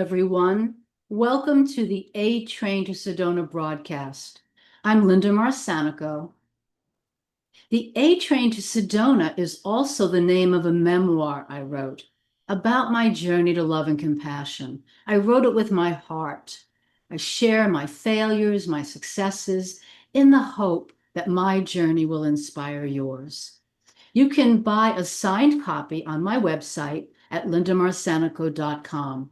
everyone. Welcome to the A Train to Sedona broadcast. I'm Linda Marsanico. The A Train to Sedona is also the name of a memoir I wrote about my journey to love and compassion. I wrote it with my heart. I share my failures, my successes, in the hope that my journey will inspire yours. You can buy a signed copy on my website at lindamarsanico.com.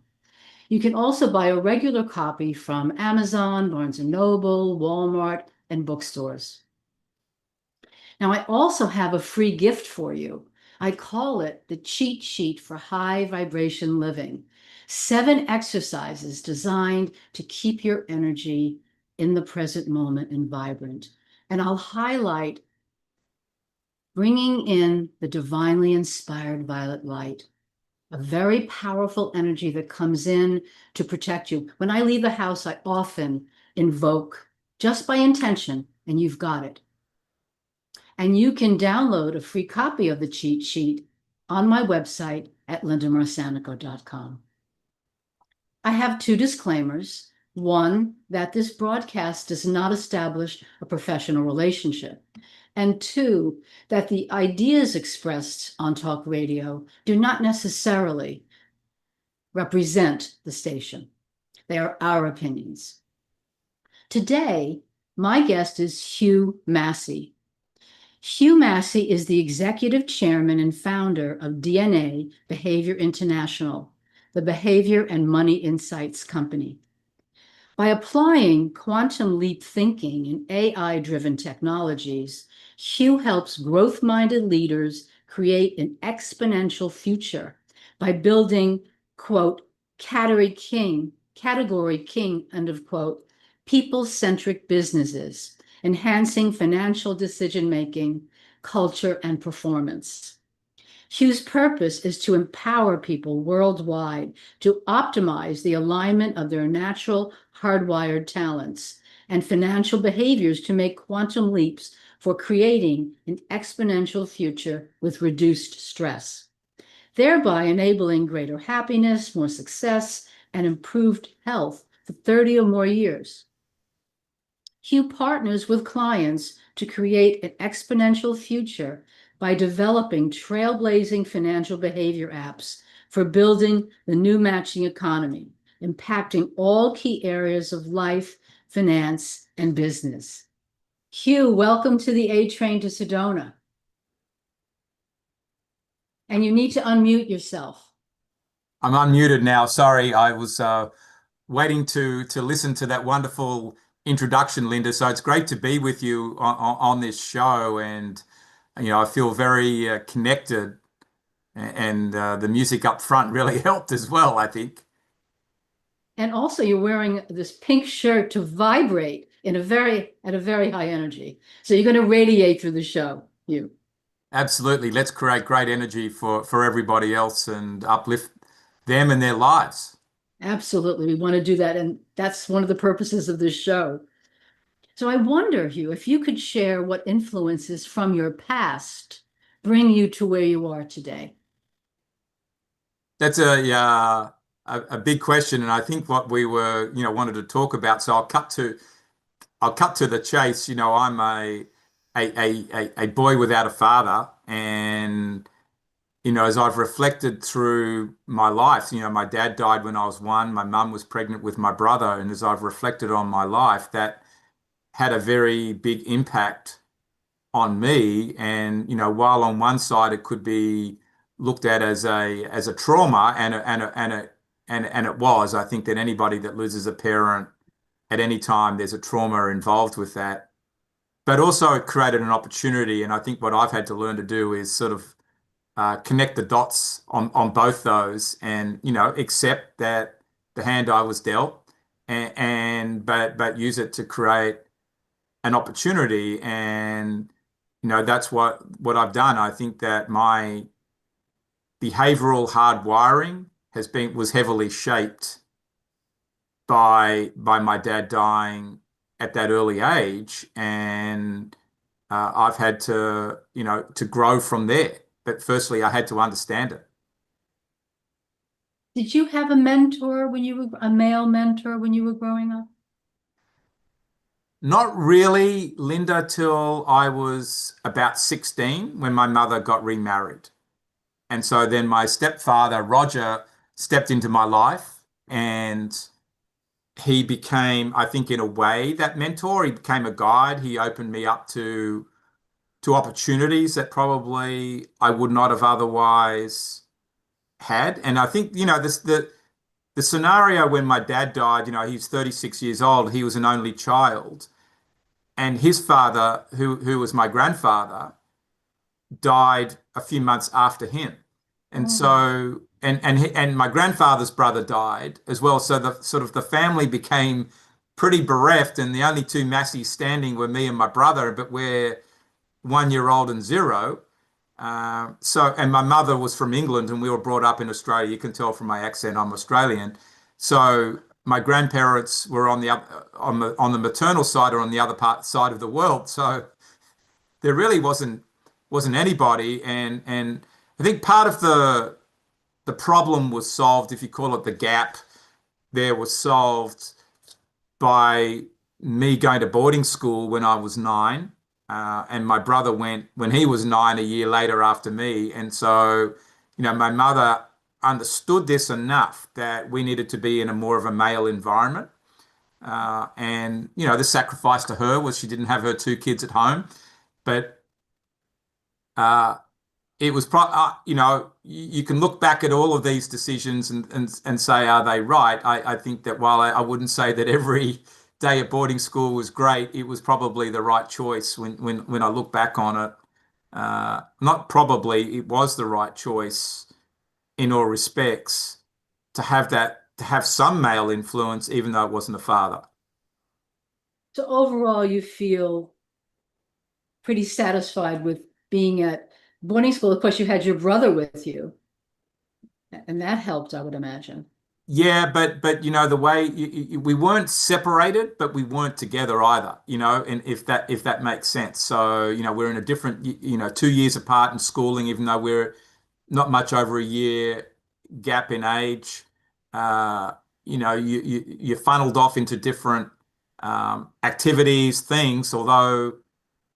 You can also buy a regular copy from Amazon, Barnes & Noble, Walmart, and bookstores. Now, I also have a free gift for you. I call it the cheat sheet for high vibration living. 7 exercises designed to keep your energy in the present moment and vibrant. And I'll highlight bringing in the divinely inspired violet light, a very powerful energy that comes in to protect you. When I leave the house, I often invoke just by intention, and you've got it. And you can download a free copy of the cheat sheet on my website at lindamarsanico.com. I have 2 disclaimers. One, that this broadcast does not establish a professional relationship. And 2, that the ideas expressed on talk radio do not necessarily represent the station. They are our opinions. Today, my guest is Hugh Massie. Hugh Massie is the executive chairman and founder of DNA Behavior International, the behavior and money insights company. By applying quantum leap thinking and AI-driven technologies, Hugh helps growth-minded leaders create an exponential future by building, quote, category king, end of quote, people-centric businesses, enhancing financial decision-making, culture, and performance. Hugh's purpose is to empower people worldwide to optimize the alignment of their natural hardwired talents and financial behaviors to make quantum leaps for creating an exponential future with reduced stress, thereby enabling greater happiness, more success, and improved health for 30 or more years. Hugh partners with clients to create an exponential future by developing trailblazing financial behavior apps for building the new matching economy, impacting all key areas of life, finance, and business. Hugh, welcome to the A Train to Sedona. And you need to unmute yourself. I'm unmuted now. Sorry, I was waiting to listen to that wonderful introduction, Linda. So it's great to be with you on this show, and I feel very connected, and the music up front really helped as well, I think. And also, you're wearing this pink shirt to vibrate at a very high energy. So you're going to radiate through the show, Hugh. Absolutely. Let's create great energy for everybody else and uplift them and their lives. Absolutely. We want to do that. And that's one of the purposes of this show. So I wonder, Hugh, if you could share what influences from your past bring you to where you are today. That's a big question, and I think what we were wanted to talk about. So I'll cut to the chase. I'm a boy without a father, and as I've reflected through my life, my dad died when I was 1, my mum was pregnant with my brother, and as I've reflected on my life, that had a very big impact on me. And while on one side it could be looked at as a trauma, and it was, I think that anybody that loses a parent at any time, there's a trauma involved with that. But also it created an opportunity, and I think what I've had to learn to do is sort of connect the dots on both those, and accept that the hand I was dealt, but use it to create an opportunity. And that's what I've done. I think that my behavioral hardwiring was heavily shaped by my dad dying at that early age, and I've had to grow from there. But firstly, I had to understand it. Did you have a mentor when you were a male mentor when you were growing up? Not really, Linda, till I was about 16 when my mother got remarried. And so then my stepfather, Roger, stepped into my life and he became, I think, in a way, that mentor. He became a guide. He opened me up to opportunities that probably I would not have otherwise had. And I think, the scenario when my dad died, he's 36 years old, he was an only child. And his father, who was my grandfather, died a few months after him. And Oh, so and my grandfather's brother died as well. So the sort of the family became pretty bereft, and the only two Massies standing were me and my brother, but we're 1 year old and zero. And my mother was from England, and we were brought up in Australia. You can tell from my accent, I'm Australian. So my grandparents were on the maternal side or on the other side of the world. So there really wasn't anybody, and I think part of the problem was solved, if you call it the gap, there was solved by me going to boarding school when I was 9, and my brother went when he was 9 a year later after me. And so, my mother understood this enough that we needed to be in a more of a male environment. And, the sacrifice to her was she didn't have her two kids at home, but uh, it was you can look back at all of these decisions and say, are they right? I think that while I wouldn't say that every day at boarding school was great, it was probably the right choice when I look back on it. Not probably, it was the right choice in all respects to have some male influence, even though it wasn't a father. so overall, you feel pretty satisfied with being at boarding school. Of course, you had your brother with you, and that helped, I would imagine. Yeah, but the way we weren't separated, but we weren't together either, and if that makes sense. So, we're in a different, 2 years apart in schooling, even though we're not much over a year gap in age. Uh, you're funneled off into different activities, things, although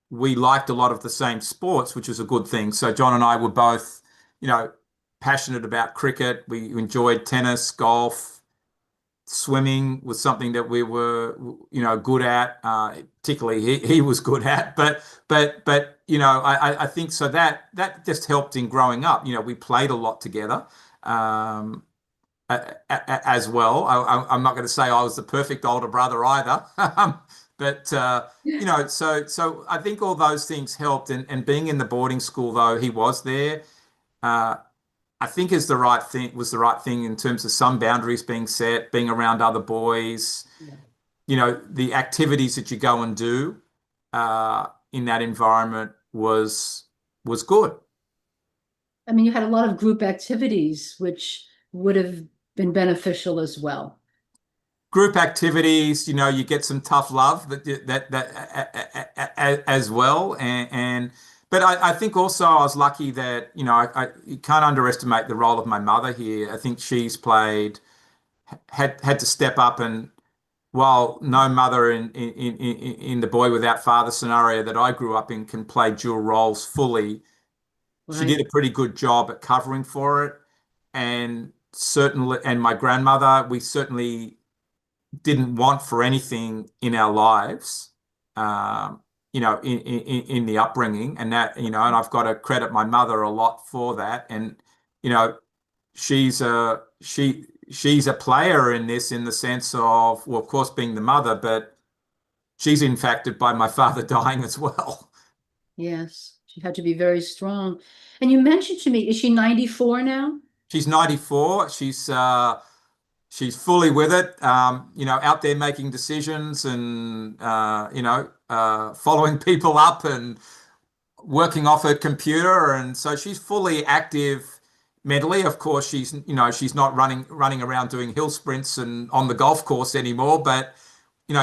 we liked a lot of the same sports, which was a good thing. So John and I were both, you know, passionate about cricket. We enjoyed tennis, golf, swimming was something that we were, good at. Particularly he was good at. But I think so that just helped in growing up. We played a lot together. Um, as well. I'm not going to say I was the perfect older brother either, but so I think all those things helped. And being in the boarding school, though he was there, uh, I think is the right thing was the right thing in terms of some boundaries being set, being around other boys, Yeah. the activities that you go and do in that environment was good. I mean, you had a lot of group activities, which would have been beneficial as well. Group activities, you get some tough love as well, and but I think also I was lucky that you can't underestimate the role of my mother here. I think she's played had to step up, and while no mother in the boy without father scenario that I grew up in can play dual roles fully, she did Right. a pretty good job at covering for it, and certainly, and my grandmother, we certainly didn't want for anything in our lives, in the upbringing, and that, and I've got to credit my mother a lot for that. And, you know, she's a player in this in the sense of, well, of course, being the mother, but she's impacted by my father dying as well. Yes, she had to be very strong. And you mentioned to me, is she 94 now? She's 94. She's fully with it, out there making decisions and, following people up and working off her computer. And so she's fully active mentally. Of course, she's not running around doing hill sprints and on the golf course anymore, but,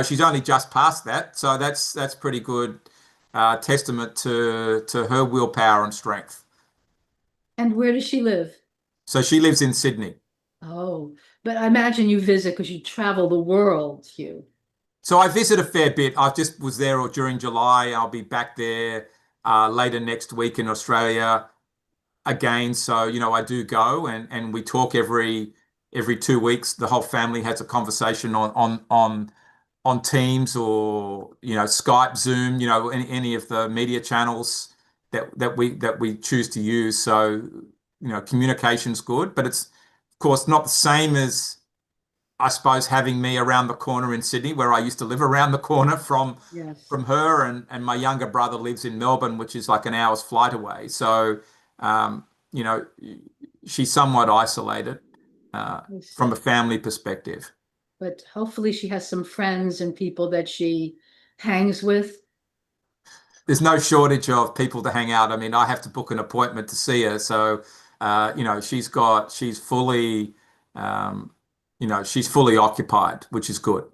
she's only just past that. So that's pretty good testament to her willpower and strength. And where does she live? So she lives in Sydney. Oh, but I imagine you visit because you travel the world, Hugh. So I visit a fair bit. I just was there or during July. I'll be back there later next week in Australia again. So, I do go and we talk every 2 weeks. The whole family has a conversation on Teams or Skype, Zoom, any of the media channels that we choose to use. So, communication's good, but it's of course not the same as I suppose having me around the corner in Sydney, where I used to live around the corner from Yes, from her, and my younger brother lives in Melbourne, which is like an hour's flight away. So, um, you know, she's somewhat isolated I from a see. family perspective. But hopefully she has some friends and people that she hangs with. There's no shortage of people to hang out. I mean, I have to book an appointment to see her. So, um, she's fully occupied, which is good.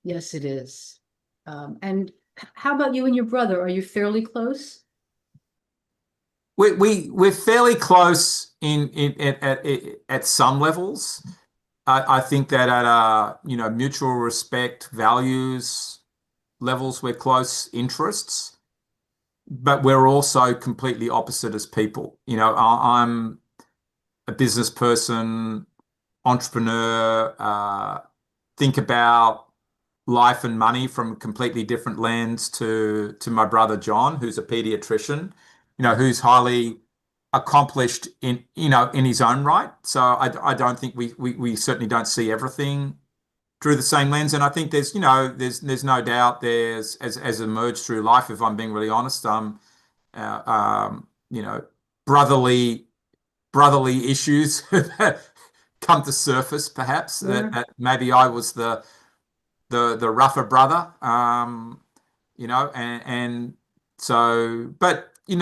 Yes, it is. And how about you and your brother? Are you fairly close? We're fairly close at some levels. I think that at mutual respect, values levels, we're close interests, but we're also completely opposite as people. I'm a business person, entrepreneur, think about life and money from a completely different lens to my brother John, who's a pediatrician, who's highly accomplished in his own right. So I don't think we certainly don't see everything through the same lens. And I think there's no doubt as emerged through life, if I'm being really honest, uh, um, you know, brotherly brotherly issues that come to surface, perhaps Sure. that maybe I was the rougher brother, and so, but we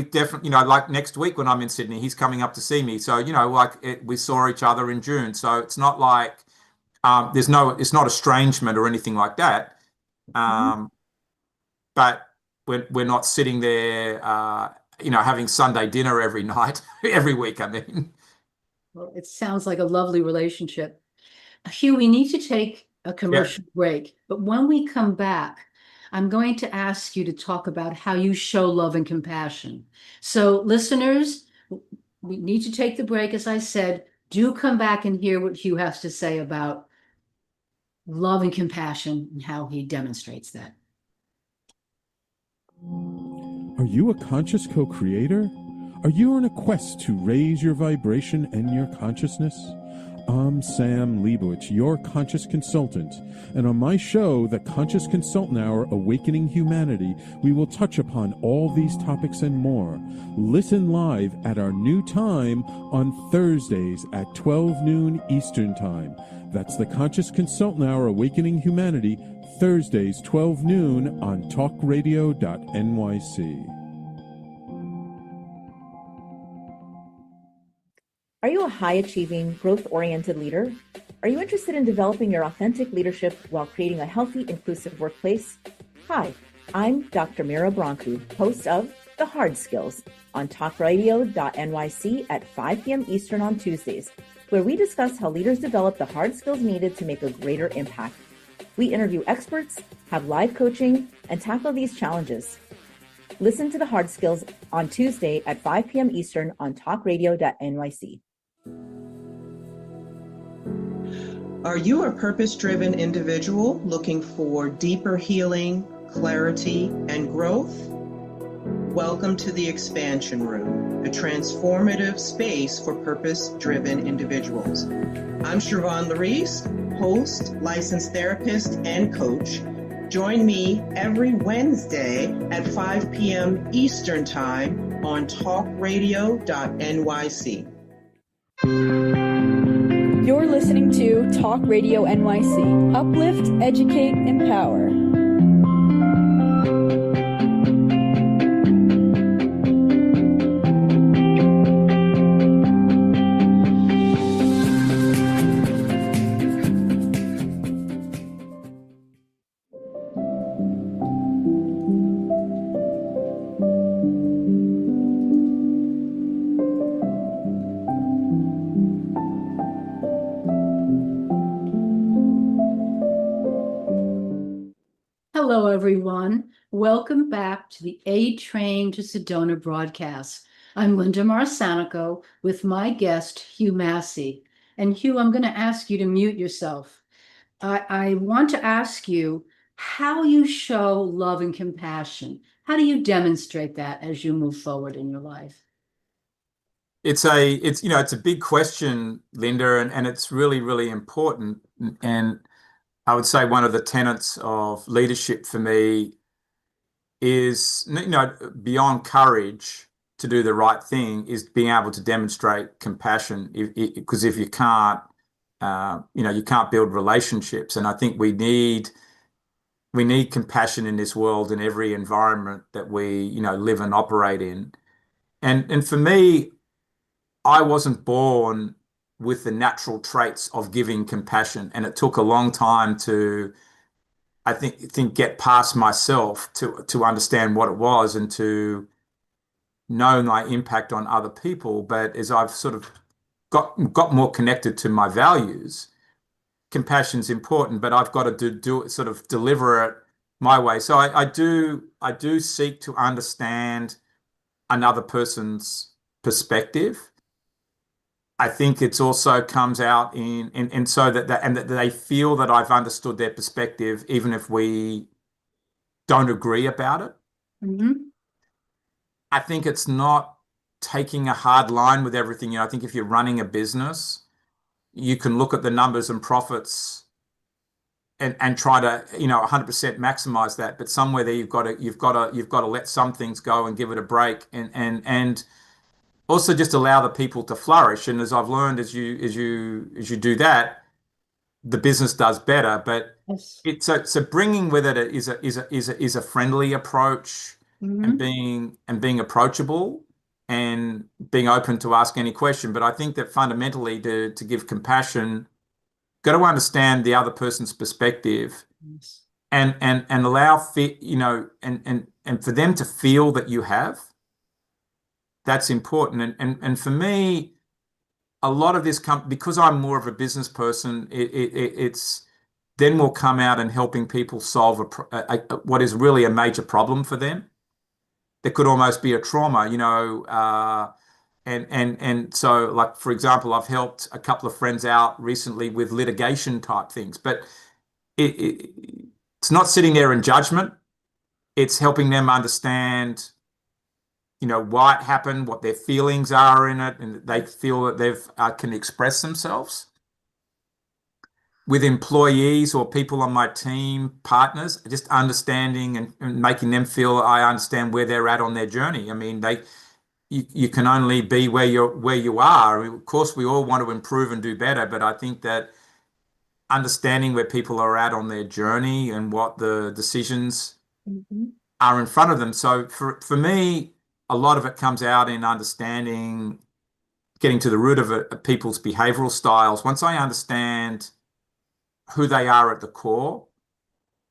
definitely, like next week when I'm in Sydney, he's coming up to see me. So, we saw each other in June. So it's not like it's not estrangement or anything like that. Mhm. Um, but we're not sitting there, having Sunday dinner every night, every week. I mean, Well, it sounds like a lovely relationship. Hugh, we need to take a yeah. commercial break, but when we come back, I'm going to ask you to talk about how you show love and compassion. So, listeners, we need to take the break. As I said, do come back and hear what Hugh has to say about love and compassion and how he demonstrates that. Are you a conscious co creator? Are you on a quest to raise your vibration and your consciousness? I'm Sam Leibowitz, your conscious consultant, and on my show, The Conscious Consultant Hour Awakening Humanity, we will touch upon all these topics and more. Listen live at our new time on Thursdays at 12 noon Eastern Time. That's The Conscious Consultant Hour Awakening Humanity, Thursdays 12 noon on talkradio.nyc. Are you a high-achieving, growth-oriented leader? Are you interested in developing your authentic leadership while creating a healthy, inclusive workplace? Hi, I'm Dr. Mira Brancu, host of The Hard Skills on talkradio.nyc at 5 p.m. Eastern on Tuesdays, where we discuss how leaders develop the hard skills needed to make a greater impact. We interview experts, have live coaching, and tackle these challenges. Listen to The Hard Skills on Tuesday at 5 p.m. Eastern on talkradio.nyc. Are you a purpose-driven individual looking for deeper healing, clarity, and growth? Welcome to the Expansion Room, a transformative space for purpose-driven individuals. I'm Siobhan Larice, host, licensed therapist, and coach. Join me every Wednesday at 5 p.m. Eastern Time on talkradio.nyc. You're listening to Talk Radio NYC. Uplift, educate, empower. Hello, everyone. Welcome back to the A Train to Sedona broadcast. I'm Linda Marsanico with my guest, Hugh Massie. And Hugh, I'm going to ask you to mute yourself. I want to ask you how you show love and compassion. How do you demonstrate that as you move forward in your life? It's a big question, Linda, and it's really, really important. And I would say one of the tenets of leadership for me is, beyond courage to do the right thing, is being able to demonstrate compassion. Because if you can't, you can't build relationships. And I think we need compassion in this world, in every environment that we, live and operate in. And for me, I wasn't born with the natural traits of giving compassion, and it took a long time to, I think get past myself to understand what it was and to know my impact on other people. But as I've sort of got more connected to my values, compassion's important, but I've got to do it, sort of deliver it my way. So I do seek to understand another person's perspective. I think it's also comes out in so that they feel that I've understood their perspective, even if we don't agree about it. Mhm. I think it's not taking a hard line with everything. I think if you're running a business, you can look at the numbers and profits and try to 100% maximize that. But somewhere there you've got to let some things go and give it a break, and also just allow the people to flourish. And as I've learned, as you do that, the business does better. But Yes. so bringing with it is a friendly approach, and Mhm. being approachable and being open to ask any question. But I think that fundamentally, to give compassion, got to understand the other person's perspective, Yes. and allow and for them to feel that you have. That's important. And for me, a lot of this because I'm more of a business person. It's then will come out and helping people solve what is really a major problem for them. That could almost be a trauma, and so, like, for example, I've helped a couple of friends out recently with litigation type things, but it, it it's not sitting there in judgment. It's helping them understand, why it happened, what their feelings are in it, and that they feel that they've can express themselves. With employees or people on my team, partners, just understanding and making them feel I understand where they're at on their journey. I mean, you can only be where you are. I mean, of course, we all want to improve and do better, but I think that understanding where people are at on their journey and what the decisions Mhm. are in front of them. So for me, a lot of it comes out in understanding, getting to the root of it, people's behavioral styles. Once I understand who they are at the core,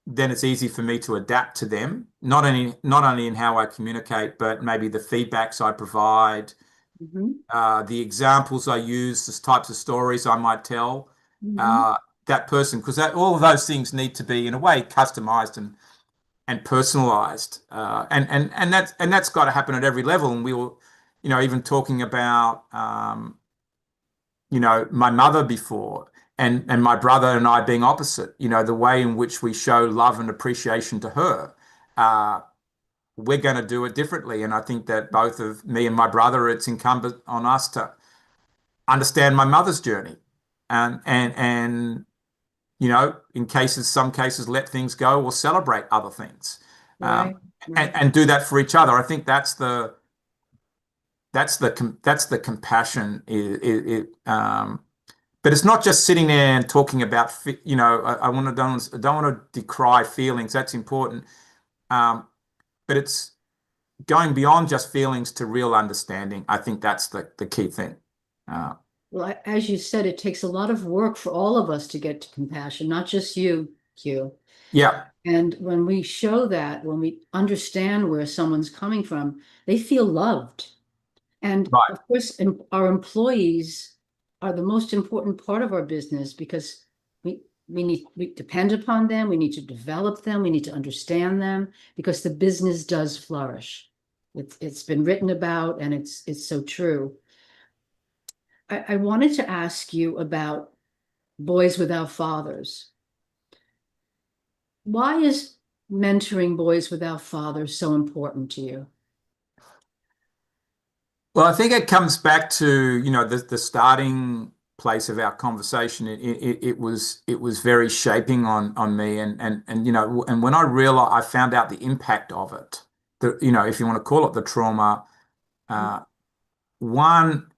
then it's easy for me to adapt to them, not only in how I communicate, but maybe the feedbacks I provide, Mhm. the examples I use, the types of stories I might tell Mhm. uh, that person, because all of those things need to be in a way customized and personalized, and that's got to happen at every level. And we will, even talking about my mother before, and my brother and I being opposite, the way in which we show love and appreciation to her, uh, we're going to do it differently. And I think that both of me and my brother, it's incumbent on us to understand my mother's journey, and some cases, let things go or celebrate other things, um, Right. Right. and do that for each other. I think that's the compassion. But it's not just sitting there and talking about, I don't want to decry feelings. That's important. Um, but it's going beyond just feelings to real understanding. I think that's the key thing. Uh, Well, as you said, it takes a lot of work for all of us to get to compassion, not just you, Hugh. yeah, And when we show that, when we understand where someone's coming from, they feel loved. And right. of course, our employees are the most important part of our business because we depend upon them. We need to develop them. We need to understand them because the business does flourish. It's been written about, and it's so true. I wanted to ask you about boys without fathers. Why is mentoring boys without fathers so important to you? Well, I think it comes back to, the starting place of our conversation. It was very shaping on me, and when I found out the impact of it, if you want to call it the trauma, one,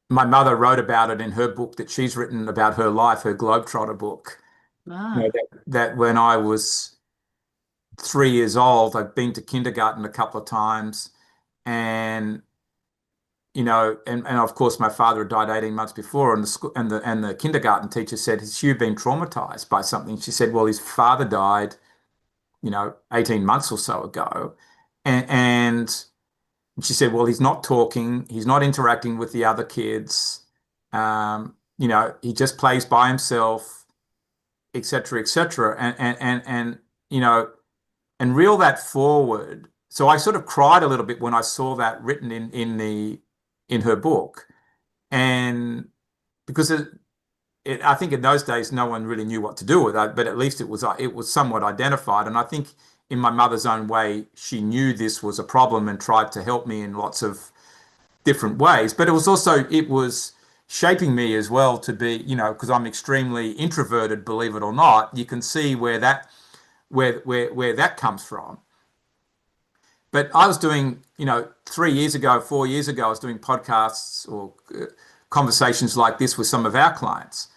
my mother wrote about it in her book that she's written about her life, her Globetrotter book. That when I was 3 years old, I'd been to kindergarten a couple of times, and and of course my father had died 18 months before, and the school and the kindergarten teacher said, "Has Hugh been traumatized by something?" She said, "Well, his father died, 18 months or so ago," and she said, "Well, he's not talking, he's not interacting with the other kids, he just plays by himself, etc., etc." And reel that forward. So I sort of cried a little bit when I saw that written in her book, and because I think in those days no one really knew what to do with it, but at least it was somewhat identified. And I think in my mother's own way, she knew this was a problem and tried to help me in lots of different ways. But it was shaping me as well to be, because I'm extremely introverted, believe it or not. You can see where that comes from. But I was doing, 3 years ago, 4 years ago, I was doing podcasts or conversations like this with some of our clients.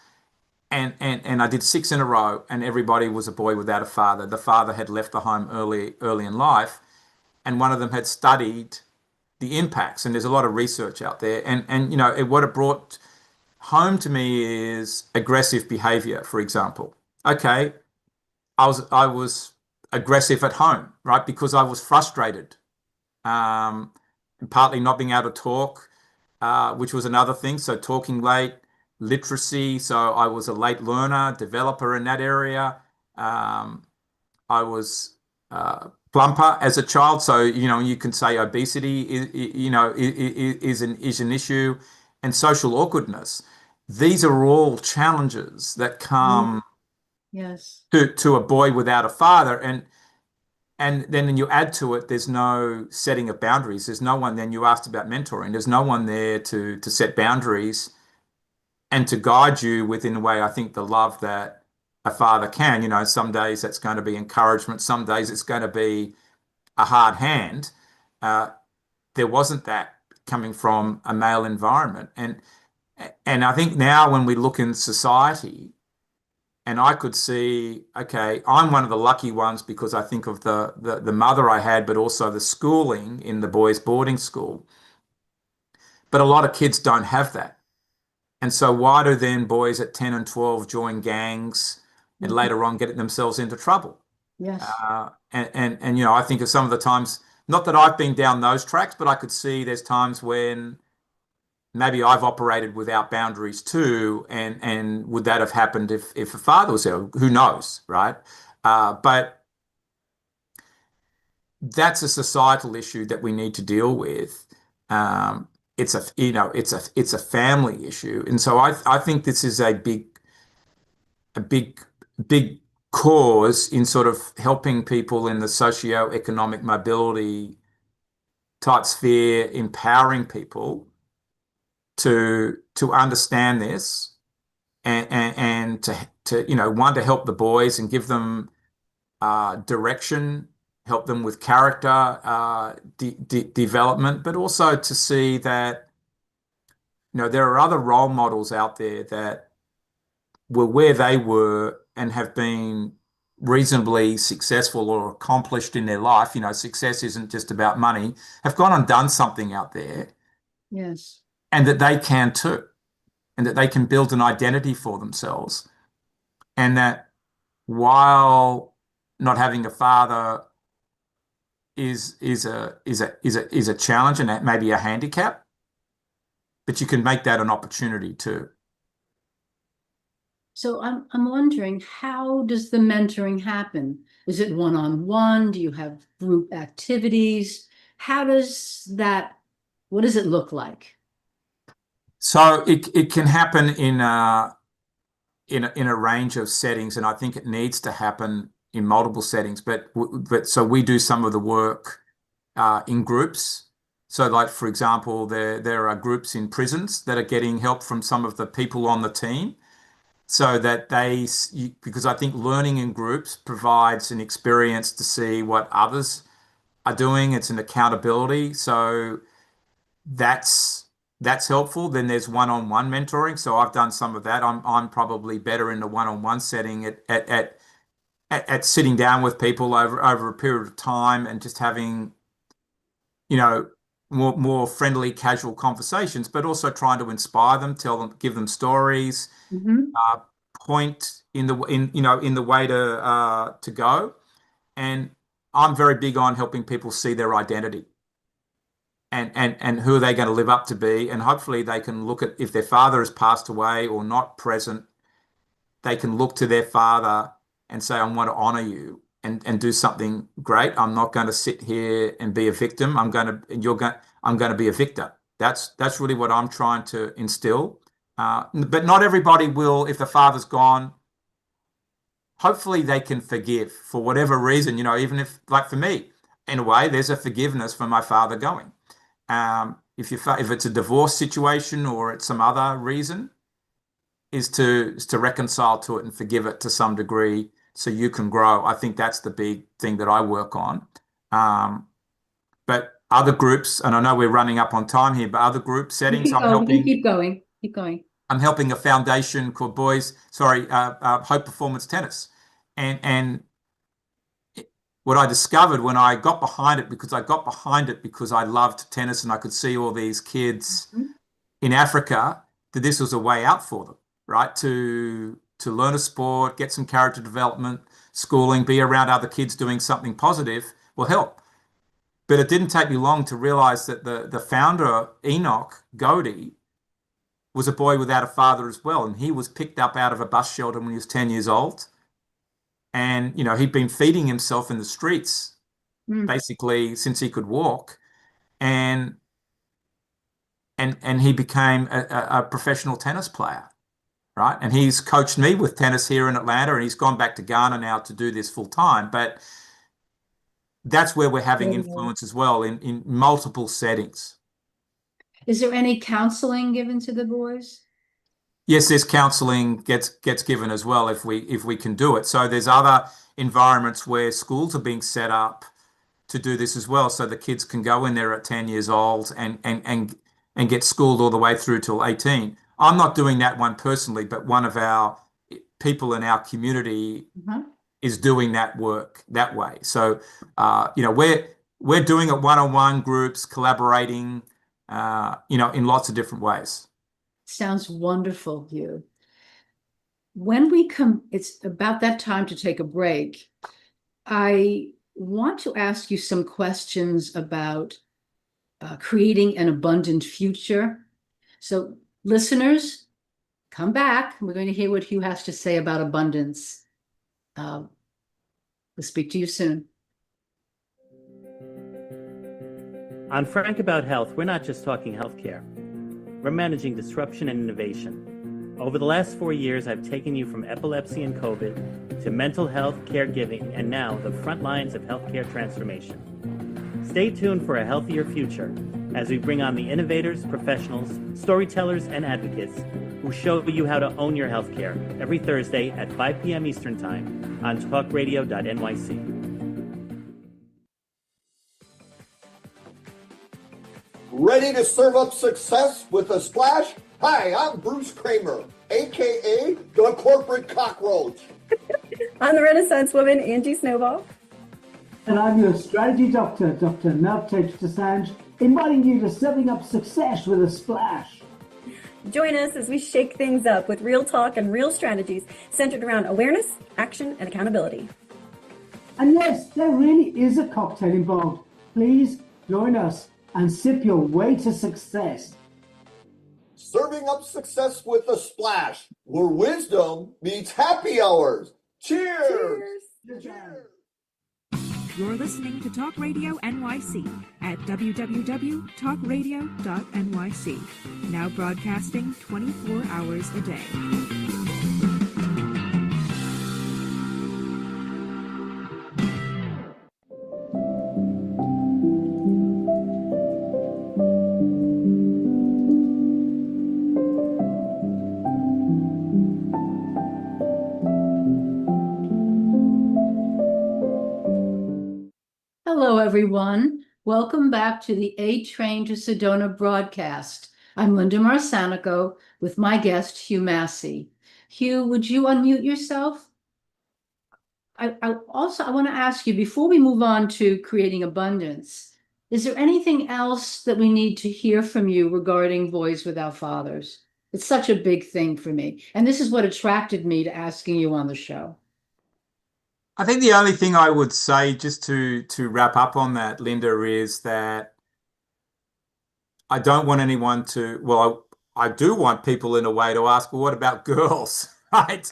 And I did 6 in a row, and everybody was a boy without a father. The father had left the home early in life, and one of them had studied the impacts. And there's a lot of research out there. And what it brought home to me is aggressive behavior, for example. Okay, I was aggressive at home, right? Because I was frustrated, and partly not being able to talk, which was another thing. So talking late, literacy. So I was a late learner, developer in that area. I was plumper as a child. So, you can say obesity is an issue, and social awkwardness. These are all challenges that come Yes. to a boy without a father. And then you add to it, there's no setting of boundaries. There's no one. Then you asked about mentoring. There's no one there to set boundaries and to guide you within a way, I think, the love that a father can. Some days that's going to be encouragement. Some days it's going to be a hard hand. There wasn't that coming from a male environment. And I think now when we look in society, and I could see, okay, I'm one of the lucky ones because I think of the mother I had, but also the schooling in the boys' boarding school. But a lot of kids don't have that. And so why do then boys at 10 and 12 join gangs and later on get themselves into trouble? Yes. And I think of some of the times, not that I've been down those tracks, but I could see there's times when maybe I've operated without boundaries too, and would that have happened if a father was there? Who knows, right? But that's a societal issue that we need to deal with. It's a family issue, and so I think this is a big cause in sort of helping people in the socio-economic mobility type sphere, empowering people to understand this and to one, to help the boys and give them direction, help them with character development, but also to see that there are other role models out there that were where they were and have been reasonably successful or accomplished in their life. Success isn't just about money, have gone and done something out there. Yes. And that they can too, and that they can build an identity for themselves. And that while not having a father is a challenge and that maybe a handicap, but you can make that an opportunity too. So I'm wondering, how does the mentoring happen? Is it one-on-one? Do you have group activities? How does that, what does it look like? So it can happen in a range of settings, and I think it needs to happen in multiple settings. But so we do some of the work in groups. So, like for example, there are groups in prisons that are getting help from some of the people on the team, so that because I think learning in groups provides an experience to see what others are doing. It's an accountability. So that's helpful. Then there's one-on-one mentoring. So I've done some of that. I'm probably better in the one-on-one setting at sitting down with people over a period of time and just having, you know, more friendly, casual conversations, but also trying to inspire them, tell them, give them stories, Mhm. point in the way to go. And I'm very big on helping people see their identity and who are they going to live up to be. And hopefully they can look at, if their father has passed away or not present, they can look to their father and say, I want to honor you and do something great. I'm not going to sit here and be a victim. I'm going to be a victor. That's really what I'm trying to instill. But not everybody will, if the father's gone, hopefully they can forgive for whatever reason, even if, like for me, in a way, there's a forgiveness for my father going. If it's a divorce situation or it's some other reason, is to reconcile to it and forgive it to some degree so you can grow. I think that's the big thing that I work on. But other groups, and I know we're running up on time here, but other group settings, Keep going. Keep going. I'm helping a foundation called Hope Performance Tennis. And what I discovered when I got behind it, because I loved tennis and I could see all these kids in Africa, that this was a way out for them, right? To learn a sport, get some character development, schooling, be around other kids doing something positive will help. But it didn't take me long to realize that the founder, Enoch Godey, was a boy without a father as well. And he was picked up out of a bus shelter when he was 10 years old. And, he'd been feeding himself in the streets basically since he could walk. And he became a professional tennis player, right? And he's coached me with tennis here in Atlanta, and he's gone back to Ghana now to do this full time. But that's where we're having influence as well in multiple settings. Is there any counseling given to the boys? Yes, there's counseling gets given as well if we can do it. So there's other environments where schools are being set up to do this as well, so the kids can go in there at 10 years old and get schooled all the way through till 18. I'm not doing that one personally, but one of our people in our community is doing that work that way. So we're doing it one-on-one, groups, collaborating, in lots of different ways. Sounds wonderful, Hugh. When we come, it's about that time to take a break. I want to ask you some questions about creating an abundant future. So listeners, come back. We're going to hear what Hugh has to say about abundance. We'll speak to you soon. On Frank About Health, we're not just talking healthcare. We're managing disruption and innovation. Over the last 4 years, I've taken you from epilepsy and COVID to mental health, caregiving, and now the front lines of healthcare transformation. Stay tuned for a healthier future as we bring on the innovators, professionals, storytellers, and advocates who show you how to own your healthcare every Thursday at 5 p.m. Eastern Time on talkradio.nyc. Ready to serve up success with a splash? Hi, I'm Bruce Kramer, a.k.a. the Corporate Cockroach. I'm the Renaissance woman, Angie Snowball. And I'm your strategy doctor, Dr. Meltesh Desange, inviting you to serving up success with a splash. Join us as we shake things up with real talk and real strategies centered around awareness, action, and accountability. And yes, there really is a cocktail involved. Please join us and sip your way to success. serving up success with a splash, where wisdom meets happy hours. Cheers! Cheers. You're listening to Talk Radio NYC at www.talkradio.nyc. Now broadcasting 24 hours a day. Hello, everyone. Welcome back to the A Train to Sedona broadcast. I'm Linda Marsanico with my guest, Hugh Massie. Hugh, would you unmute yourself? I want to ask you, before we move on to creating abundance, is there anything else that we need to hear from you regarding Boys Without Fathers? It's such a big thing for me. And this is what attracted me to asking you on the show. I think the only thing I would say, just to wrap up on that, Linda, is that I don't want anyone to, well, I do want people in a way to ask, well, what about girls, right?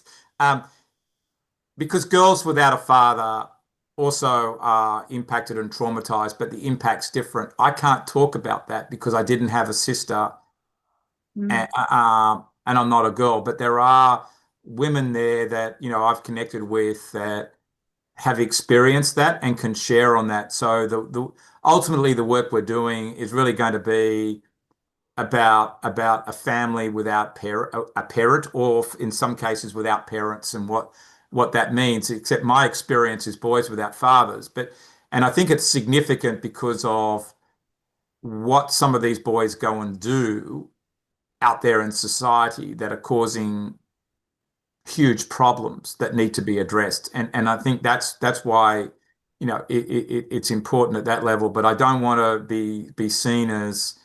Because girls without a father also are impacted and traumatized, but the impact's different. I can't talk about that because I didn't have a sister, and I'm not a girl, but there are women there that, I've connected with that have experienced that and can share on that. So ultimately the work we're doing is really going to be about a family without a parent, or in some cases without parents, and what that means. Except my experience is boys without fathers, and I think it's significant because of what some of these boys go and do out there in society that are causing huge problems that need to be addressed. And I think that's why, it's important at that level. But I don't want to be seen as,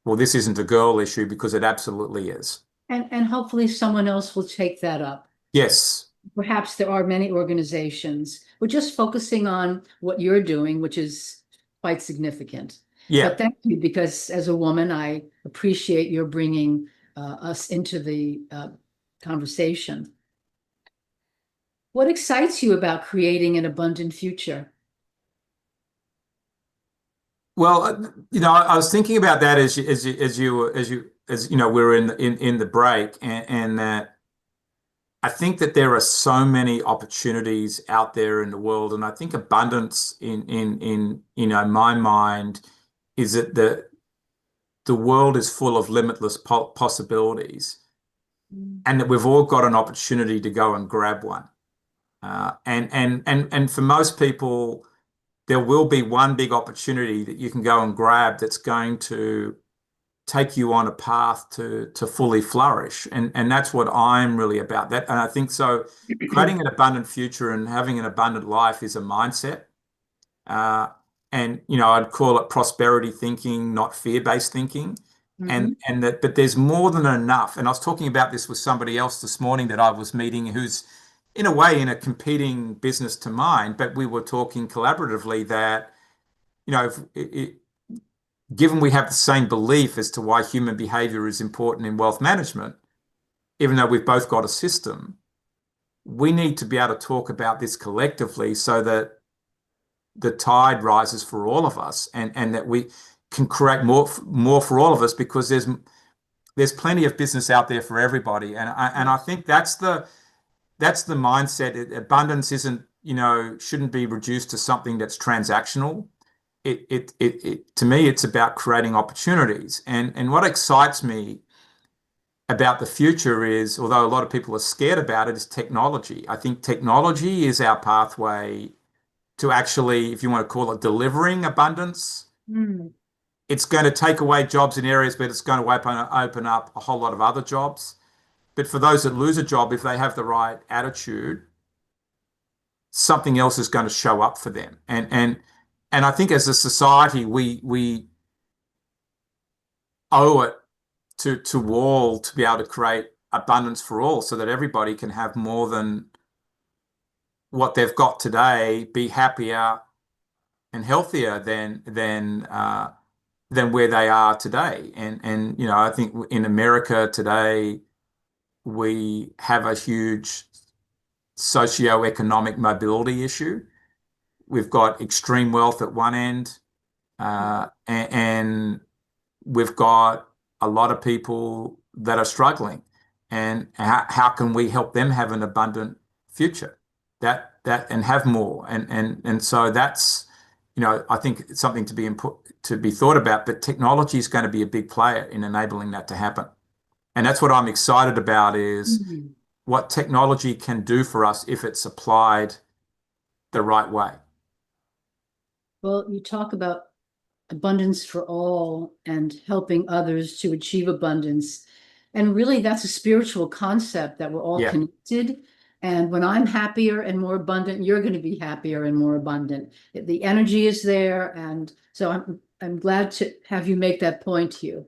well, this isn't a girl issue, because it absolutely is. And hopefully someone else will take that up. Yes. Perhaps there are many organizations. We're just focusing on what you're doing, which is quite significant. Yeah. But thank you, because as a woman, I appreciate your bringing us into the conversation. What excites you about creating an abundant future? Well, I was thinking about that as we're in the break, and that I think that there are so many opportunities out there in the world, and I think abundance in my mind is that the world is full of limitless possibilities, and that we've all got an opportunity to go and grab one. And for most people, there will be one big opportunity that you can go and grab that's going to take you on a path to fully flourish. And that's what I'm really about. And I think so creating an abundant future and having an abundant life is a mindset. And I'd call it prosperity thinking, not fear-based thinking. But there's more than enough. And I was talking about this with somebody else this morning that I was meeting, who's in a way in a competing business to mine, but we were talking collaboratively that, given we have the same belief as to why human behavior is important in wealth management, even though we've both got a system, we need to be able to talk about this collectively so that the tide rises for all of us, and that we can create more for all of us, because there's plenty of business out there for everybody. And I think that's the mindset. Abundance isn't, shouldn't be reduced to something that's transactional. To me, it's about creating opportunities. And what excites me about the future is, although a lot of people are scared about it, is technology. I think technology is our pathway to actually, if you want to call it, delivering abundance. It's going to take away jobs in areas, but it's going to open up a whole lot of other jobs. But for those that lose a job, if they have the right attitude, something else is going to show up for them. And I think as a society, we owe it to all to be able to create abundance for all, so that everybody can have more than what they've got today, be happier and healthier than than where they are today. And I think in America today we have a huge socio-economic mobility issue. We've got extreme wealth at one end, and we've got a lot of people that are struggling. And how can we help them have an abundant future and have more? And so that's, I think it's something to be thought about, but technology is going to be a big player in enabling that to happen. And that's what I'm excited about is what technology can do for us if it's applied the right way. Well, you talk about abundance for all and helping others to achieve abundance. And really, that's a spiritual concept that we're all connected. And when I'm happier and more abundant, you're going to be happier and more abundant. The energy is there. And so I'm glad to have you make that point, Hugh.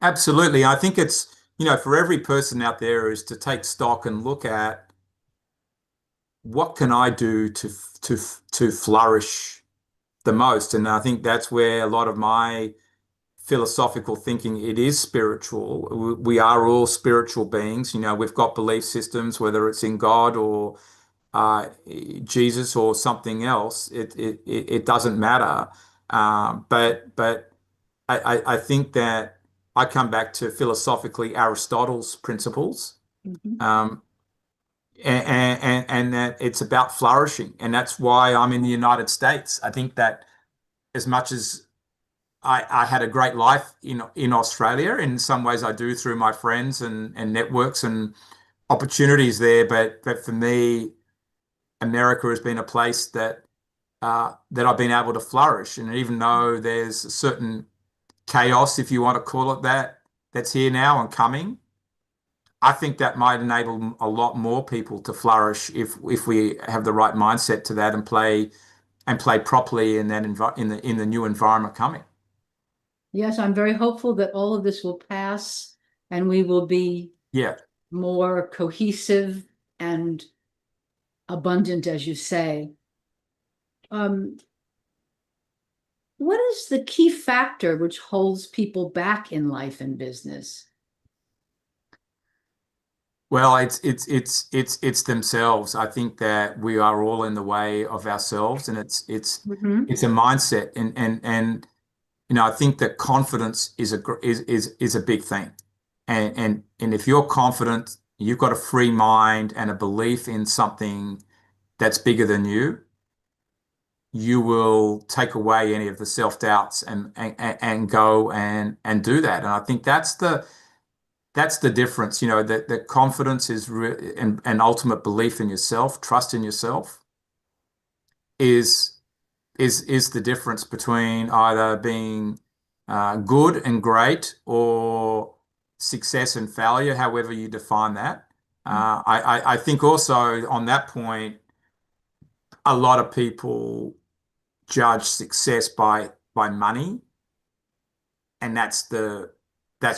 Absolutely. I think it's, for every person out there is to take stock and look at what can I do to flourish the most. And I think that's where a lot of my philosophical thinking, it is spiritual. We are all spiritual beings. We've got belief systems, whether it's in God or Jesus or something else. It doesn't matter. But I think that I come back to philosophically Aristotle's principles, and that it's about flourishing, and that's why I'm in the United States. I think that as much as I had a great life in Australia, in some ways I do through my friends and networks and opportunities there, but for me, America has been a place that I've been able to flourish, and even though there's a certain chaos, if you want to call it that, that's here now and coming, I think that might enable a lot more people to flourish if we have the right mindset to that and play properly in that in the new environment coming. Yes, I'm very hopeful that all of this will pass and we will be more cohesive and abundant, as you say. What is the key factor which holds people back in life and business? Well, it's themselves. I think that we are all in the way of ourselves, and it's a mindset, and I think that confidence is a big thing, and if you're confident, you've got a free mind and a belief in something that's bigger than you. You will take away any of the self-doubts and go and do that. And I think that's the difference, that confidence is and ultimate belief in yourself, trust in yourself is the difference between either being good and great or success and failure, however you define that. I think also on that point, a lot of people judge success by money, and that's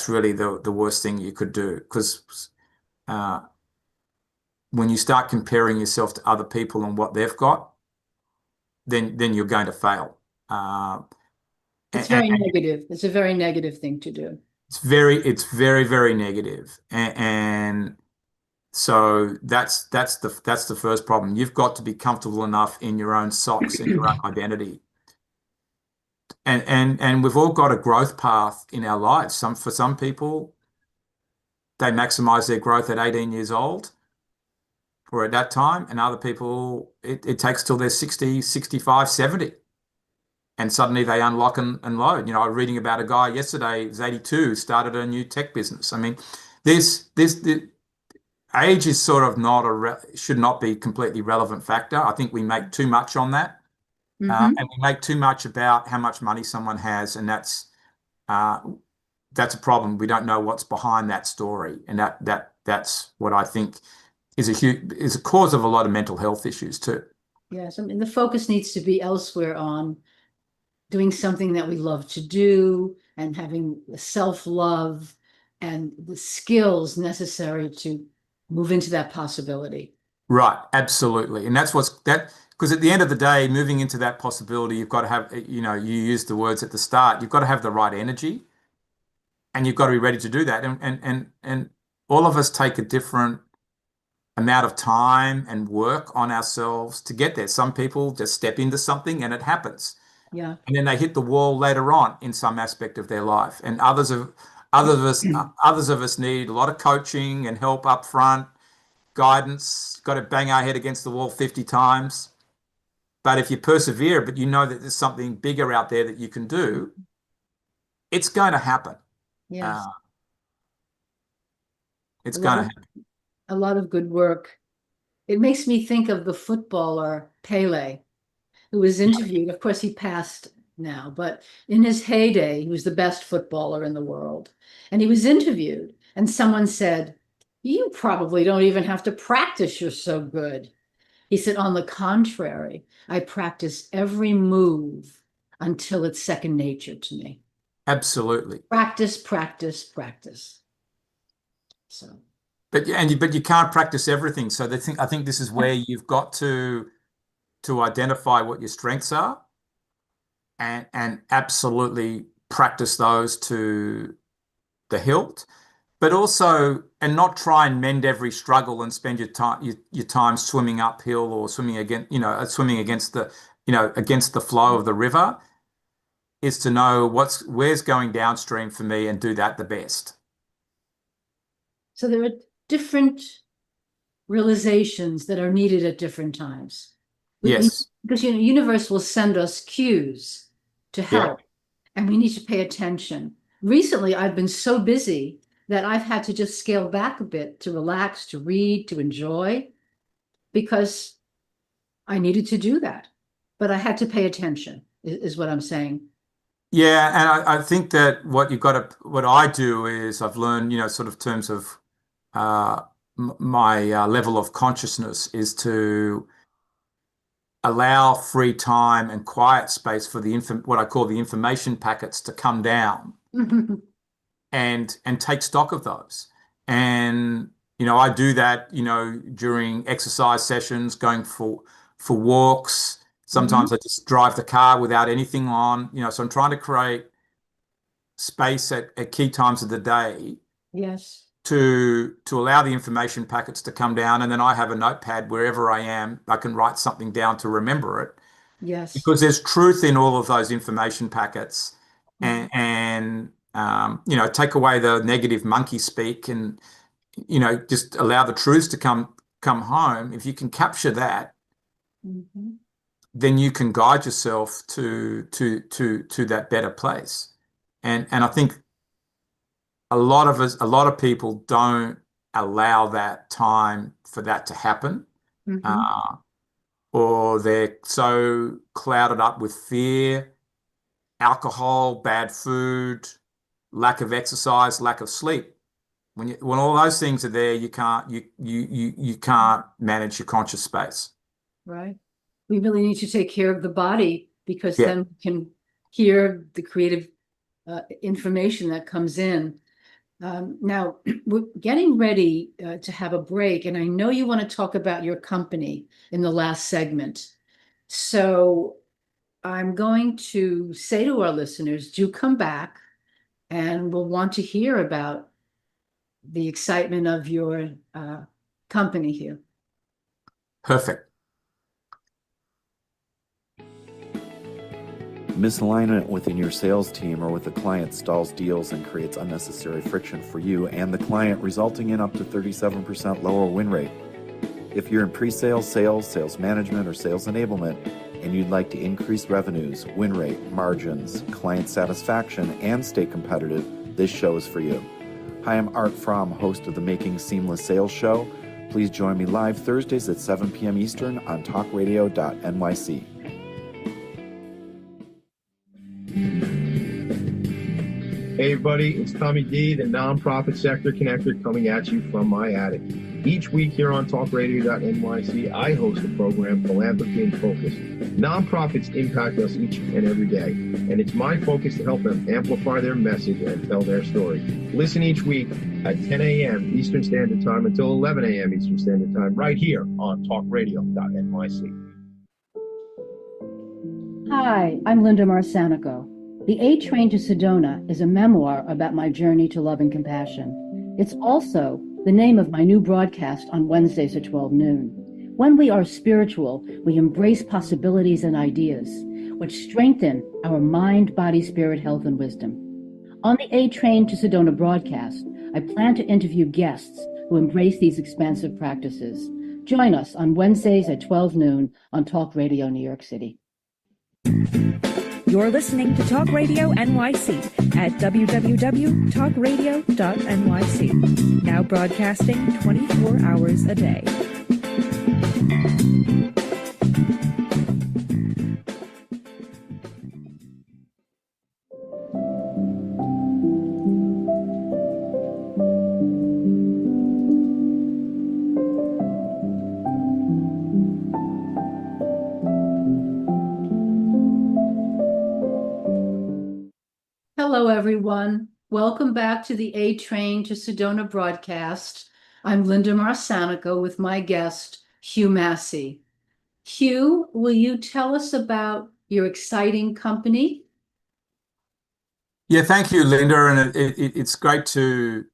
really the worst thing you could do, because when you start comparing yourself to other people and what they've got, then you're going to fail. It's very negative. It's a very negative thing to do. It's very, very negative. And so that's the first problem. You've got to be comfortable enough in your own socks and your own identity. And we've all got a growth path in our lives. For some people, they maximize their growth at 18 years old or at that time, and other people it takes till they're 60, 65, 70. And suddenly they unlock and load. I was reading about a guy yesterday, he was 82, started a new tech business. I mean, the age is sort of should not be completely relevant factor. I think we make too much on that. And we make too much about how much money someone has, and that's a problem. We don't know what's behind that story, and that's what I think is a cause of a lot of mental health issues too. Yes, I mean the focus needs to be elsewhere on doing something that we love to do and having the self-love and the skills necessary to move into that possibility. Right, absolutely. And that's because at the end of the day, moving into that possibility, you've got to have, you used the words at the start, you've got to have the right energy and you've got to be ready to do that. And all of us take a different amount of time and work on ourselves to get there. Some people just step into something and it happens. Yeah. And then they hit the wall later on in some aspect of their life. And others of us need a lot of coaching and help up front, guidance, got to bang our head against the wall 50 times. But if you persevere, but you know that there's something bigger out there that you can do, it's going to happen. Yes. It's going to happen. A lot of good work. It makes me think of the footballer Pele, who was interviewed. Of course, he passed now, but in his heyday, he was the best footballer in the world. And he was interviewed, and someone said, "You probably don't even have to practice. You're so good." He said, "On the contrary, I practice every move until it's second nature to me." Absolutely. Practice, practice, practice. So. But you can't practice everything. So I think this is where you've got to identify what your strengths are and absolutely practice those to the hilt, but also and not try and mend every struggle and spend your time swimming uphill or swimming against the flow of the river. Is to know where's going downstream for me and do that the best. So there are different realizations that are needed at different times. Yes. Because the universe will send us cues to help, and we need to pay attention. Recently, I've been so busy that I've had to just scale back a bit to relax, to read, to enjoy, because I needed to do that. But I had to pay attention, is what I'm saying. Yeah, and I think that what I do is I've learned, sort of terms of my level of consciousness is to allow free time and quiet space for what I call the information packets to come down and take stock of those. And, I do that, during exercise sessions, going for walks. Sometimes I just drive the car without anything on, so I'm trying to create space at key times of the day. Yes. To allow the information packets to come down, and then I have a notepad wherever I am. I can write something down to remember it. Yes. Because there's truth in all of those information packets, and take away the negative monkey speak, and just allow the truths to come home. If you can capture that, then you can guide yourself to that better place. And I think a lot of people don't allow that time for that to happen, or they're so clouded up with fear, alcohol, bad food, lack of exercise, lack of sleep. When all those things are there, you can't manage your conscious space. Right. We really need to take care of the body, because then we can hear the creative information that comes in. Now, we're getting ready to have a break, and I know you want to talk about your company in the last segment. So I'm going to say to our listeners, do come back, and we'll want to hear about the excitement of your company here. Perfect. Misalignment within your sales team or with the client stalls deals and creates unnecessary friction for you and the client, resulting in up to 37% lower win rate. If you're in pre-sales, sales management, or sales enablement, and you'd like to increase revenues, win rate, margins, client satisfaction, and stay competitive, this show is for you. Hi, I'm Art Fromm, host of the Making Seamless Sales Show. Please join me live Thursdays at 7 p.m. Eastern on talkradio.nyc. Hey everybody, it's Tommy D, the Nonprofit Sector Connector, coming at you from my attic. Each week here on talkradio.nyc, I host a program, Philanthropy in Focus. Nonprofits impact us each and every day, and it's my focus to help them amplify their message and tell their story. Listen each week at 10 a.m. Eastern Standard Time until 11 a.m. Eastern Standard Time, right here on talkradio.nyc. Hi, I'm Linda Marcanico. The A Train to Sedona is a memoir about my journey to love and compassion. It's also the name of my new broadcast on Wednesdays at 12 noon. When we are spiritual, we embrace possibilities and ideas, which strengthen our mind, body, spirit, health, and wisdom. On the A Train to Sedona broadcast, I plan to interview guests who embrace these expansive practices. Join us on Wednesdays at 12 noon on Talk Radio New York City. You're listening to Talk Radio NYC at www.talkradio.nyc. Now broadcasting 24 hours a day. Hello, everyone. Welcome back to the A Train to Sedona broadcast. I'm Linda Marcanico with my guest, Hugh Massie. Hugh, will you tell us about your exciting company? Yeah, thank you, Linda. And it's great to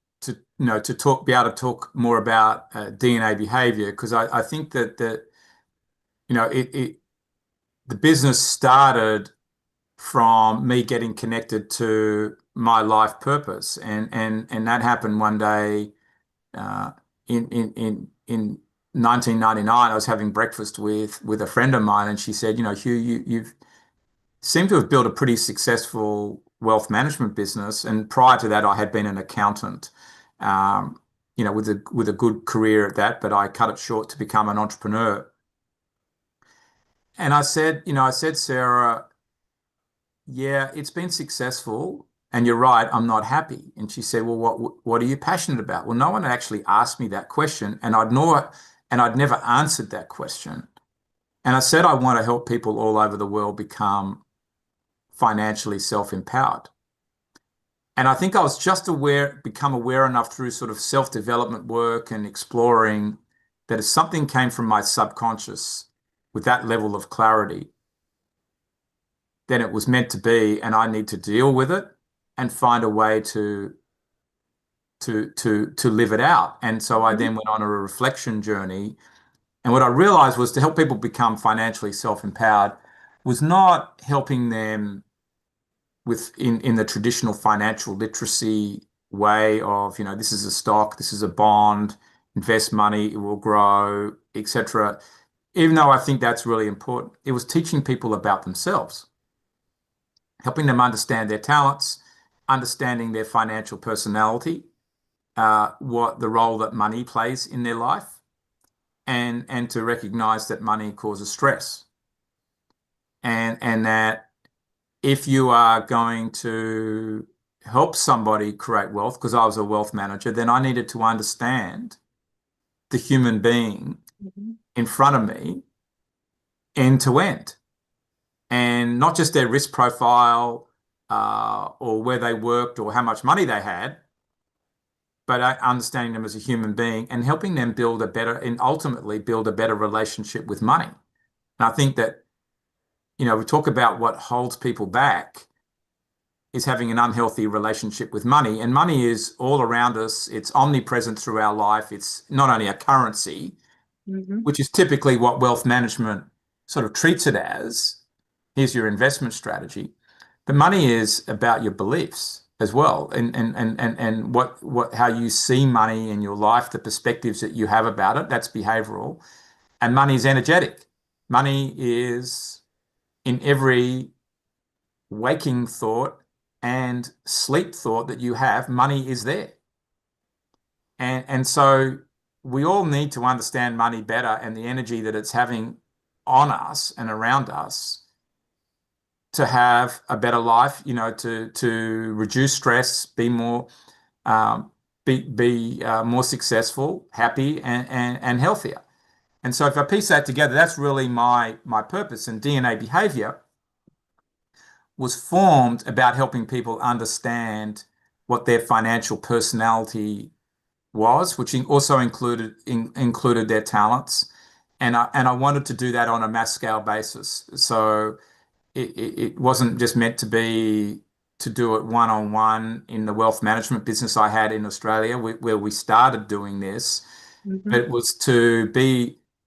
talk, be able to talk more about DNA behavior, because I think that the business started from me getting connected to my life purpose, and that happened one day in 1999. I was having breakfast with a friend of mine, and she said, Hugh, you've seemed to have built a pretty successful wealth management business, and prior to that, I had been an accountant, with a good career at that, but I cut it short to become an entrepreneur. And I said, Sarah, yeah, it's been successful, and you're right, I'm not happy. And she said, well, what are you passionate about? Well, no one had actually asked me that question, and I'd never answered that question. And I said, I want to help people all over the world become financially self-empowered. And I think I was just become aware enough through sort of self-development work and exploring that if something came from my subconscious with that level of clarity, then it was meant to be, and I need to deal with it and find a way to live it out. And so I then went on a reflection journey. And what I realized was to help people become financially self-empowered was not helping them in the traditional financial literacy way of, this is a stock, this is a bond, invest money, it will grow, etc. Even though I think that's really important, it was teaching people about themselves, helping them understand their talents, understanding their financial personality, what the role that money plays in their life, and to recognize that money causes stress. And that if you are going to help somebody create wealth, because I was a wealth manager, then I needed to understand the human being in front of me end to end. And not just their risk profile or where they worked or how much money they had, but understanding them as a human being and helping them ultimately build a better relationship with money. And I think that, we talk about what holds people back is having an unhealthy relationship with money. And money is all around us. It's omnipresent through our life. It's not only a currency, which is typically what wealth management sort of treats it as. Here's your investment strategy. But money is about your beliefs as well, and how you see money in your life, the perspectives that you have about it. That's behavioral. And money is energetic. Money is in every waking thought and sleep thought that you have. Money is there. And so we all need to understand money better and the energy that it's having on us and around us to have a better life, to reduce stress, be more more successful, happy, and healthier. And so if I piece that together, that's really my purpose. And DNA behavior was formed about helping people understand what their financial personality was, which also included their talents. And I wanted to do that on a mass scale basis. So it wasn't just meant to do it one-on-one in the wealth management business I had in Australia, where we started doing this. But it was to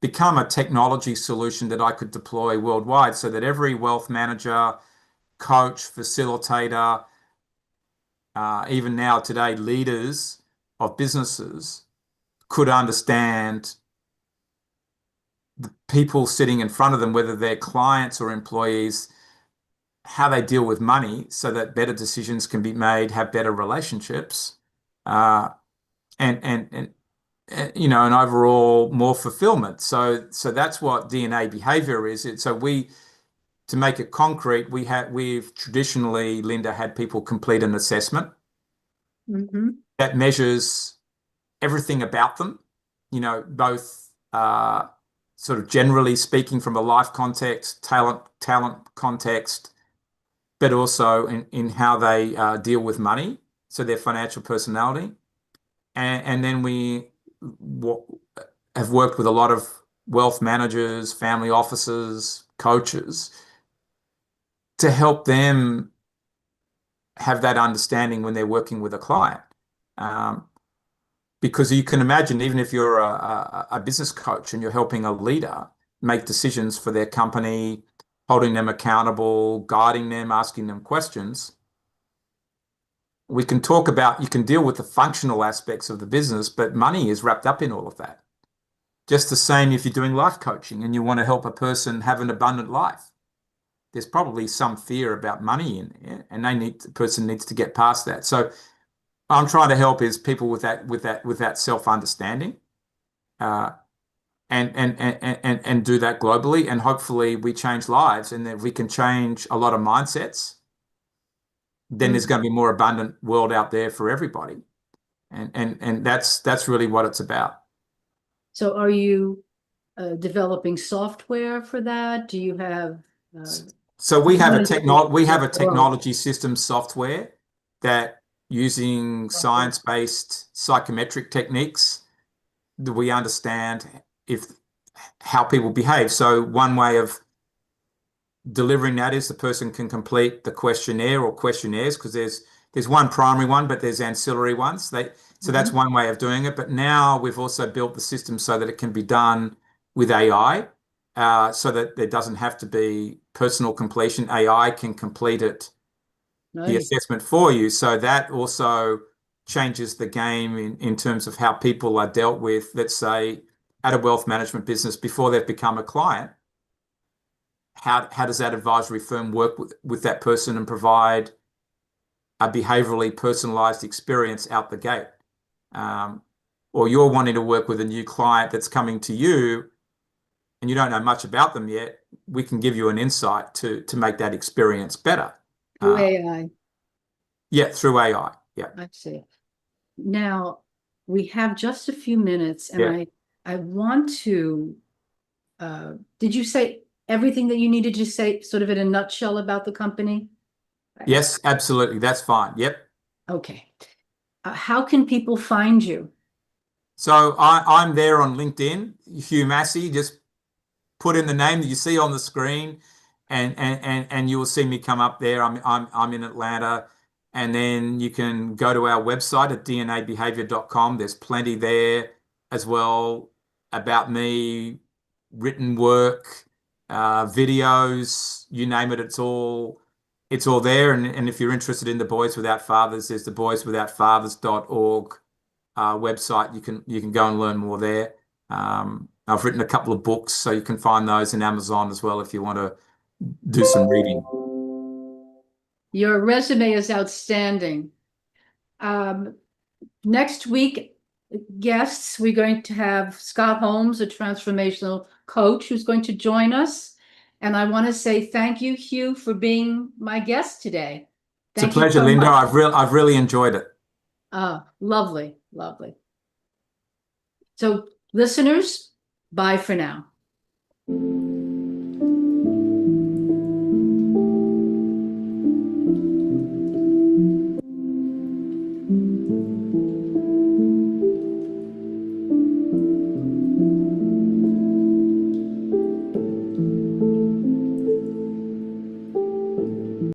become a technology solution that I could deploy worldwide so that every wealth manager, coach, facilitator, even now today, leaders of businesses could understand the people sitting in front of them, whether they're clients or employees, how they deal with money so that better decisions can be made, have better relationships, and you know, and overall more fulfillment. So that's what DNA behavior is. To make it concrete, we've traditionally, Linda, had people complete an assessment that measures everything about them, you know, both sort of generally speaking from a life context, talent context, but also in how they deal with money, so their financial personality. And then we have worked with a lot of wealth managers, family offices, coaches to help them have that understanding when they're working with a client. Because you can imagine, even if you're a business coach and you're helping a leader make decisions for their company, holding them accountable, guiding them, asking them questions, you can deal with the functional aspects of the business, but money is wrapped up in all of that. Just the same if you're doing life coaching and you want to help a person have an abundant life. There's probably some fear about money in there, and the person needs to get past that. So I'm trying to help is people with that self-understanding, and do that globally, and hopefully we change lives. And if we can change a lot of mindsets, then there's going to be a more abundant world out there for everybody. And that's really what it's about. So are you developing software for that? Do you have So we have a technology system software that, using science-based psychometric techniques, that we understand how people behave. So one way of delivering that is the person can complete the questionnaire or questionnaires, because there's one primary one, but there's ancillary ones. So that's one way of doing it. But now we've also built the system so that it can be done with AI, so that there doesn't have to be personal completion. AI can complete it, the assessment for you. So that also changes the game in terms of how people are dealt with, let's say, at a wealth management business before they've become a client. How does that advisory firm work with that person and provide a behaviorally personalized experience out the gate? Or you're wanting to work with a new client that's coming to you and you don't know much about them yet, we can give you an insight to make that experience better. Through AI. Yeah, through AI. Yeah. I see. Now, we have just a few minutes, and I want to, did you say everything that you needed to say sort of in a nutshell about the company? Yes, absolutely. That's fine. Yep. Okay. How can people find you? So I'm there on LinkedIn, Hugh Massie. Just put in the name that you see on the screen, and you will see me come up there. I'm in Atlanta, and then you can go to our website at dnabehavior.com. There's plenty there as well about me, written work, videos, you name it. It's all there. And if you're interested in the Boys Without Fathers, there's the boyswithoutfathers.org website. You can go and learn more there. I've written a couple of books, so you can find those in Amazon as well if you want to do some reading. Your resume is outstanding. Next week, guests, we're going to have Scott Holmes, a transformational coach, who's going to join us. And I want to say thank you, Hugh, for being my guest today. It's a pleasure, Linda. I've really enjoyed it. Lovely, lovely. So, listeners, bye for now.